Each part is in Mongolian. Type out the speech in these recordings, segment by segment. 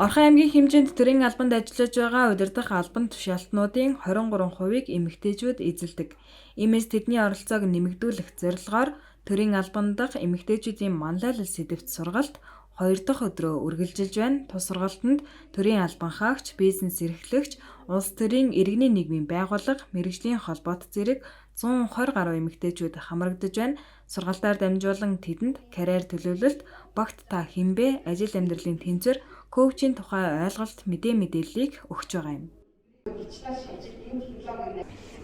Орхон аймгийн хэмжээнд төрийн албанд ажиллаж байгаа удирдах албан тушаалтнуудын 23%-ыг эмэгтэйчүүд эзэлдэг. Иймээс тэдний оролцоог нэмэгдүүлэх зорилгоор төрийн албан дахь эмэгтэйчүүдийн манлайлал сэдвт сургалт 2 дахь өдрөө үргэлжилж байна. Тус сургалтанд төрийн албан хаагч, бизнес эрхлэгч, улс төрийн иргэний нийгмийн байгууллага, мэргэжлийн холбоот зэрэг 120 гаруй эмэгтэйчүүд хамрагдаж байна. Сургалтаар дамжуулан тэдэнд карьер төлөвлөлт, багт та хэн бэ, ажил амьдралын тэнцвэр, коучийн тухай ойлголт, мэдээллийг өгч байгаа юм.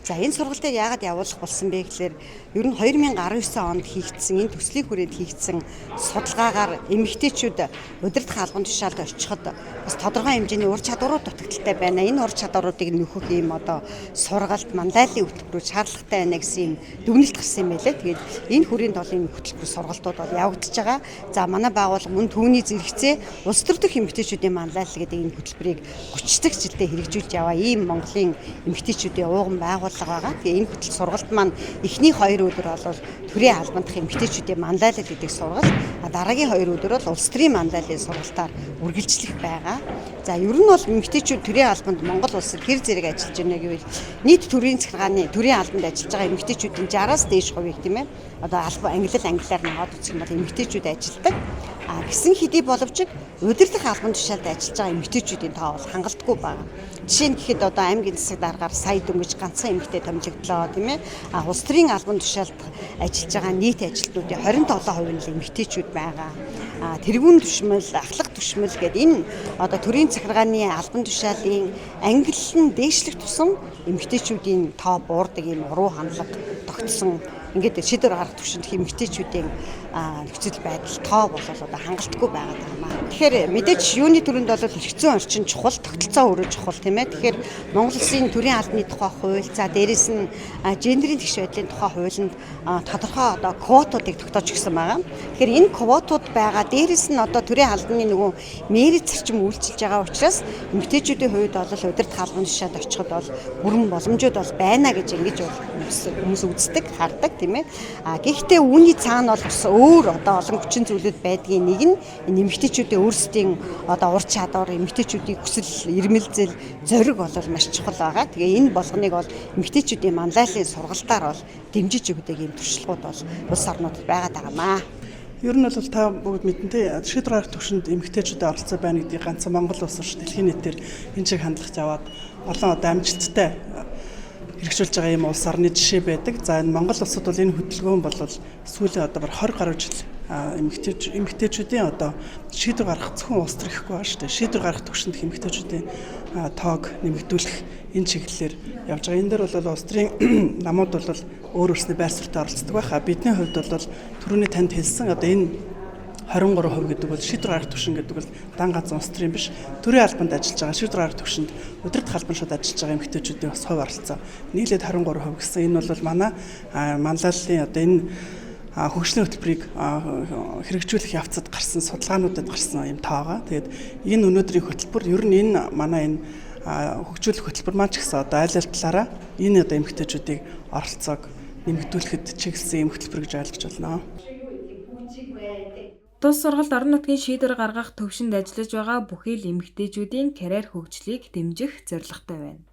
За энэ сургалтыг яагаад явуулах болсон бэ гэхээр ер нь 2019 онд хийгдсэн энэ төслийн хүрээнд хийгдсэн судалгаагаар эмэгтэйчүүд удирдах албан тушаалд очиход бас тодорхой хэмжээний ур чадварууд дутагдaltaй байна. Энэ ур чадваруудыг нөхөх ийм сургалт манлайлалын хөтөлбөрөөр шаардлагатай байна гэсэн юм дүгнэлт гарсан юм байлээ. Тэгээд энэ хүрээнд бол энэ хөтөлбөр сургалтууд бол явагдаж байгаа. За манай байгууллага мөн түүний зэрэгцээ улс төр дэх эмэгтэйчүүдийн манлайлал гэдэг энэ хөтөлбөрийг 30 дахь жилдээ хэрэгжүүлж яваа ийм Монголын эмэгтэйчүүдийн ууган байгууллага байгаа. Тэгээ энэ хөтөл сургалт маань эхний 2 өдөр бол төрийн албан дахь эмэгтэйчүүдийн манлайлал гэдэг сургалт, дараагийн 2 өдөр бол улс төрийн манлайлалын сургалтаар үргэлжлэх байгаа. За ер нь бол эмэгтэйчүүд төрийн албанд Монгол улсад хэр зэрэг ажиллаж байна гэвэл нийт төрийн захиргааны төрийн албанд ажиллаж байгаа эмэгтэйчүүдийн 60-аас дээш хувийг тийм ээ. Англиар ногоод үзэх юм бол эмэгтэйчүүд ажилладаг. Гэсэн хэдий боловч удирдах албан тушаалд ажиллаж байгаа эмэгтэйчүүдийн тоо бол хангалтгүй байна. Жишээ нь гэхэд аймгийн засаг даргаар сая дөнгөж ганцхан эмэгтэй томилогдлоо тийм ээ. Улс төрийн албан тушаалд ажиллаж байгаа нийт ажилтнуудын 27% нь эмэгтэйчүүд байгаа. Тэргүүн түшмэл, ахлах түшмэл гэдэг энэ төрийн захиргааны албан тушаалын ангиллан дээшлэх тусам эмэгтэйчүүдийн тоо буурдаг ийм уруу хандлага тогтсон. Ингээд шийдвэр гаргах түвшинд эмэгтэйчүүдийн нөхцөл байдал тоо болол хангалтгүй байгаа юм аа. Тэгэхээр мэдээж юуны төрөнд бол хэрэгцээ орчин чухал, тогтолцоо өөрөө чухал тийм ээ. Тэгэхээр Монгол Улсын төрийн албаны тухай хууль, за дээрэс нь гендерийн тэгш байдлын тухай хуулинд тодорхой квотуудыг тогтоож өгсөн байгаа. Тэгэхээр энэ квотууд байгаа дээрэс нь төрийн албаны нөгөө мэрит зарчим үйлчилж байгаа учраас эмэгтэйчүүдийн хувьд бол удирдах албан тушаалд очиход бол бүрэн боломжууд бол байна гэж ингэж хүмүүс үздэг, хардаг тийм ээ. Гэхдээ үүний цаана бол бас өөр олон хүчин зүйлүүд байдгийн нэг нь эмэгтэйчүүдийн өөрсдийн ур чадвар, эмэгтэйчүүдийн хүсэл, эрмэлзэл, зориг бол маш чухал байгаа. Тэгээ энэ болгоныг бол эмэгтэйчүүдийн манлайлалын сургалтаар бол дэмжиж өгдөг ийм туршлагууд бол улс орнуудад байгаад байгаамаа. Ер нь бол та бүгд мэднэ шийдвэр гаргах түвшинд эмэгтэйчүүдийн оролцоо байна гэдгийг ганцхан Монгол улс ш дэлхийн нийтээр энэ шиг хандлагч аваад олон амжилттай хэрэгжүүлж байгаа юм улс орны жишээ байдаг. За энэ Монгол улсад бол энэ хөтөлбөр бол сүүлийн бар 20 гаруй жил эмэгтэйчүүдийн шийдвэр гаргах зөвхөн улс төр ихгүй байна шүү дээ. Шийдвэр гаргах түвшинд эмэгтэйчүүдийн тоог нэмэгдүүлэх энэ чиглэлээр явж байгаа. Энэ дээр бол улс төрийн намууд бол өөр өөрсний байр суурьтай оролцдог байхаа. Бидний хувьд бол түрүүний танд хэлсэн энэ 23% гэдэг бол шийдвэр гаргах түвшин гэдэг бол дан ганц улс төрийн биш, төрийн албанд ажиллаж байгаа шийдвэр гаргах түвшинд удирдах албан шууд ажиллаж байгаа эмэгтэйчүүдийн бас хувь оролцоо нийлээд 23% гэсэн. Энэ бол манай манлайлалын энэ хөгжлийн хөтөлбөрийг хэрэгжүүлэх явцад гарсан судалгаануудад гарсан юм тоогоо. Тэгээд энэ өнөөдрийн хөтөлбөр ер нь энэ манай энэ хөгжүүлэх хөтөлбөр маань ч гэсэн айл ал талаараа энэ эмэгтэйчүүдийн оролцоог нэмэгдүүлэхэд чиглэсэн юм хөтөлбөр гэж ойлгож байна. Тус сургалт орон нутгийн шийдвэр гаргах төвшөнд ажиллаж байгаа бүхий л эмэгтэйчүүдийн карьер хөгжлийг дэмжих зорилготой байна.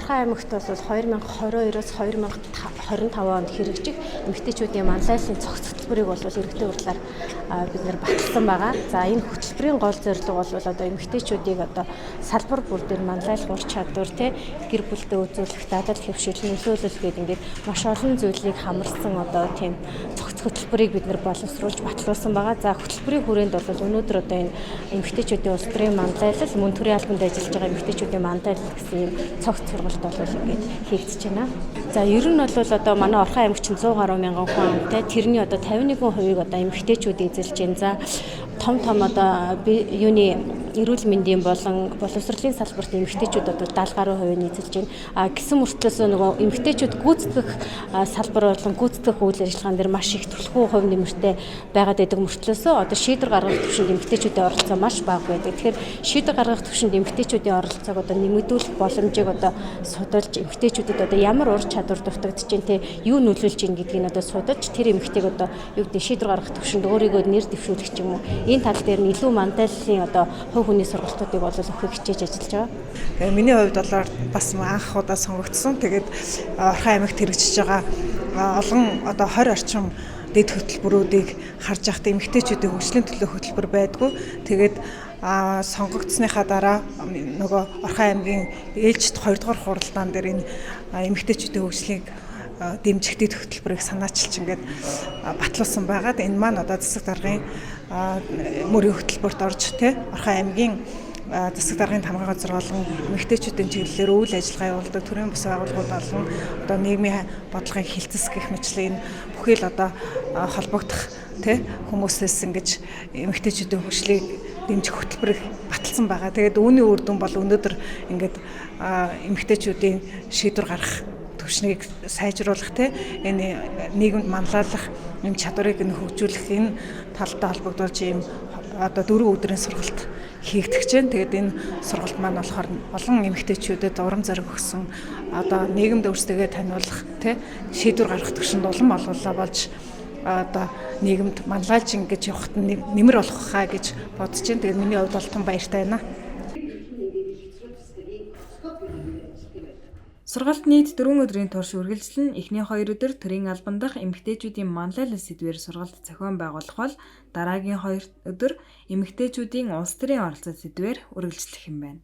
Орхон аймагт бол 2022-оос 2025 онд хэрэгжих эмэгтэйчүүдийн манлайлалын цогц хөтөлбөрийг бол иргэдэд хурлаар бид нэр баталсан байгаа. За энэ хөтөлбөрийн гол зорилго бол эмэгтэйчүүдийг салбар бүр дээр манлайлал, ур чадвар, гэр бүлдээ үзүүлэх, дадал хэвшил, нөлөөлөл гэдэг ингээд маш олон зүйлийг хамарсан тийм цогц хөтөлбөрийг бид нэр боловсруулж батлуулсан байгаа. За хөтөлбөрийн хүрээнд бол өнөөдөр энэ эмэгтэйчүүдийн улс төрийн манлайлал, мөн төрийн албанд ажиллаж байгаа эмэгтэйчүүдийн манлайлал гэсэн ийм цогц сургалт бол ингээд хийгдэж байна. За ер нь бол манай Орхон аймагт 100 гаруй мянган хүн амтай, тэрний 51%-ийг эмэгтэйчүүд эзэлж байна. За том юуны эрүүл мэндийн болон боловсролын салбарт эмэгтэйчүүд одоо 70 гаруй хувийн нийцэлж байна. Гэсэн мөртлөөс нөгөө эмэгтэйчүүд гүйцэтгэх салбар болон гүйцэтгэх үйл ажиллагаан дээр маш их төлхөө хувь нэмэртэй байгаад байдаг мөртлөөсөө одоо шийдвэр гаргах төвшөнд эмэгтэйчүүдийн оролцоо маш бага байдаг. Тэгэхээр шийдвэр гаргах төвшөнд эмэгтэйчүүдийн оролцоог одоо нэмэгдүүлэх боломжийг одоо судалж эмэгтэйчүүдэд одоо ямар ур чадвар дутагдж байна те юу нөлөөлж байна гэдгийг одоо судалж тэр эмэгтэйг одоо юу гэдэг шийдвэр гаргах төвшөнд өөрийгөө нэр дэвшүүлэх ч юм уу энэ тал дээр нь илүү манлайллын одоо хувь хүний сургалтуудыг бол өгөхийг хичээж ажиллаж байгаа. Тэгээ миний хувьд бол бас анх удаа сонгогдсон. Тэгээд Орхон аймагт хэрэгжиж байгаа олон одоо 20 орчим дэд хөтөлбөрүүдийг харж байхдаа эмэгтэйчүүдийн хөгжлийн төлөө хөтөлбөр байдгүй. Тэгээд сонгогдсныхаа дараа нөгөө Орхон аймгийн ээлжид 2 дугаар хуралдаан дээр энэ эмэгтэйчүүдийн хөгжлийг дэмжих дэд хөтөлбөрийг санаачилж ингээд батлуулсан байгаад энэ маань одоо засаг даргын мөрийн хөтөлбөрт орж Орхон аймгийн засаг даргын тамгын газар болон эмэгтэйчүүдийн чиглэлээр үйл ажиллагаа явуулдаг төрийн бус байгууллагууд болон одоо нийгмийн бодлогын хилцэс гэх мэтлэн бүхий л одоо холбогдох хүмүүсээс ингэж эмэгтэйчүүдийн хөгжлийг дэмжих хөтөлбөрийг баталсан байгаа. Тэгээд үүний үр дүн бол өнөөдөр ингээд эмэгтэйчүүдийн шийдвэр гаргах төвшнийг сайжруулах энэ нийгэмд манлайлах юм чадварыг нь хөгжүүлэх энэ талтай холбогдуулж ийм одоо 4 өдрийн сургалт хийгдэж байна. Тэгээд энэ сургалт маань болохоор олон эмэгтэйчүүдэд урам зориг өгсөн одоо нийгэмд өөрсдөө таниулах шийдвэр гаргах төвшөнд улам олголоо болж одоо нийгэмд манлайлж ингэж явахт нэмэр болох хаа гэж бодож байна. Тэгээд миний хувьд бол том баяртай байна. Сургалт нийт 4 өдрийн турш үргэлжлэн эхний 2 өдөр төрийн албан дах эмэгтэйчүүдийн манлайлал сэдвээр сургалт зохион байгуулах бол дараагийн 2 өдөр эмэгтэйчүүдийн улс төрийн оролцоо сэдвээр үргэлжлэх юм байна.